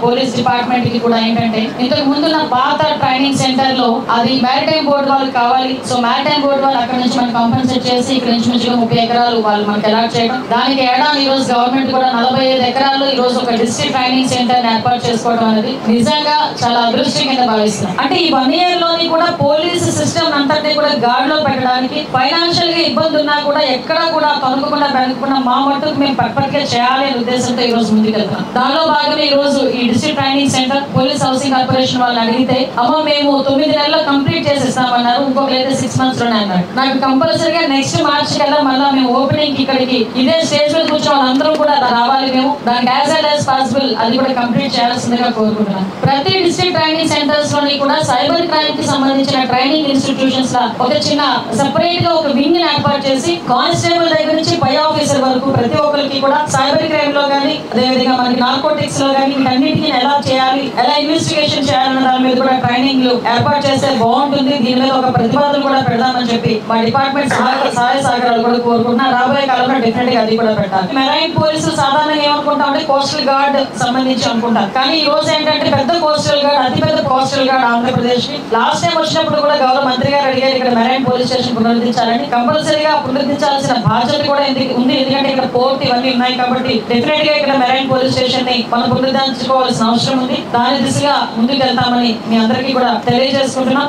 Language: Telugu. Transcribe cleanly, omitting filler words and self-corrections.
పోలీస్ డిపార్ట్మెంట్ కి కూడా ఏంటంటే ఇంతకు ముందున్న పాత ట్రైనింగ్ సెంటర్ లో అది మ్యారిటైమ్ బోర్డు వాళ్ళకి కావాలి. సో మ్యారిటైమ్ బోర్డు వాళ్ళు అక్కడ నుంచి మనం కంపెన్సేట్ చేసి ఇక్కడ నుంచి 30 ఎకరాలు వాళ్ళు మనకి అలాట్ చేయడం, దానికి ఏడాది ఈ రోజు గవర్నమెంట్ కూడా 45 ఎకరాల్లో ఈ రోజు ఒక డిస్ట్రిక్ట్ ట్రైనింగ్ సెంటర్ ఏర్పాటు చేసుకోవడం అనేది నిజంగా చాలా అదృష్టం కింద భావిస్తాం. అంటే ఈ 1 year లోని కూడా పోలీసు సిస్టమ్ అంతటి కూడా గాడ్ లో పెట్టడానికి ఫైనాన్షియల్ గా ఇబ్బంది ఉన్నా కూడా ఎక్కడ కూడా కనుక్కోకుండా పెరగకుండా మా మట్టుకు మేము పర్ఫెక్ట్ గా చేయాలి అనే ఉద్దేశంతో ఈ రోజు ముందుకెళ్తాం. దానిలో భాగంగా ఈ రోజు ఈ district training centre police housing corporation వాళ్ళని అడిగితే అమ్మ మేము 9 నెలల్లో కంప్లీట్ చేసేస్తామన్నారు, ఇంకొకరైతే 6 months లోనే అన్నారు. నాకు కంపల్సరీగా నెక్స్ట్ మార్చ్ కల్లా మళ్ళీ మేము ఓపెనింగ్ ఇక్కడికి ఇదే స్టేజ్ మీద కూర్చొని వాళ్ళందరూ కూడా రావాలి. మేము దానికి యాజ్ వెల్ యాజ్ పాసిబుల్ అది కూడా కంప్లీట్ చేయాల్సిందిగా కోరుకుంటున్నాం. ప్రతి డిస్ట్రిక్ట్ ట్రైనింగ్ సెంటర్స్ లోని కూడా సైబర్ క్రైమ్ కి సంబంధించిన ట్రైనింగ్ ఇన్స్టిట్యూషన్స్ లా ఒక చిన్న సెపరేట్ గా ఒక వింగ్ ఏర్పాటు చేసి కానిస్టేబుల్ దగ్గర నుంచి పై ఆఫీసర్ వరకు ప్రతి ఒక్కరికి కూడా సైబర్ క్రైమ్ లో కానీ అదేవిధంగా మనకి నార్కోటిక్స్ లో కానీ వీటన్నిటిని ఎలా చేయాలి, ఎలా ఇన్వెస్టిగేషన్ చేయాలన్న దాని మీద కూడా ట్రైనింగ్ ఏర్పాటు చేస్తే బాగుంటుంది. దీని మీద ఒక ప్రతిపాదన కూడా పెడదామని చెప్పి మా డిపార్ట్మెంట్ సహాయ సహకారాలు కూడా కోరుకుంటున్నా. రాబోయే కాలంలో డెఫినెట్ గా అది కూడా పెట్టాలి. మెరైన్ పోలీసులు సాధారణంగా ఏమనుకుంటాం అంటే కోస్టల్ గార్డ్ సంబంధించి అనుకుంటారు, కానీ ఈ రోజు ఏంటంటే పెద్ద కోస్టల్ గార్డ్, అతిపెద్ద కోస్టల్ గార్డ్ ఆంధ్రప్రదేశ్ కి. లాస్ట్ టైం వచ్చినప్పుడు కూడా గౌరవ మంత్రి గారు అడిగారు ఇక్కడ మెరైన్ పోలీస్ స్టేషన్ పునరుద్ధరించాలని. కంపల్సరీగా పునరుద్ధరించాల్సిన బాధ్యత కూడా ఉంది, ఎందుకంటే ఇక్కడ పోర్ట్ ఇవన్నీ ఉన్నాయి కాబట్టి డెఫినెట్ గా ఇక్కడ మెరైన్ పోలీస్ స్టేషన్ ని మనం పునరుద్ధరించుకోవాల్సిన అవసరం ఉంది. దాని దిశగా ముందుకు వెళ్తామని మీ అందరికీ కూడా తెలియజేసుకుంటున్నాం.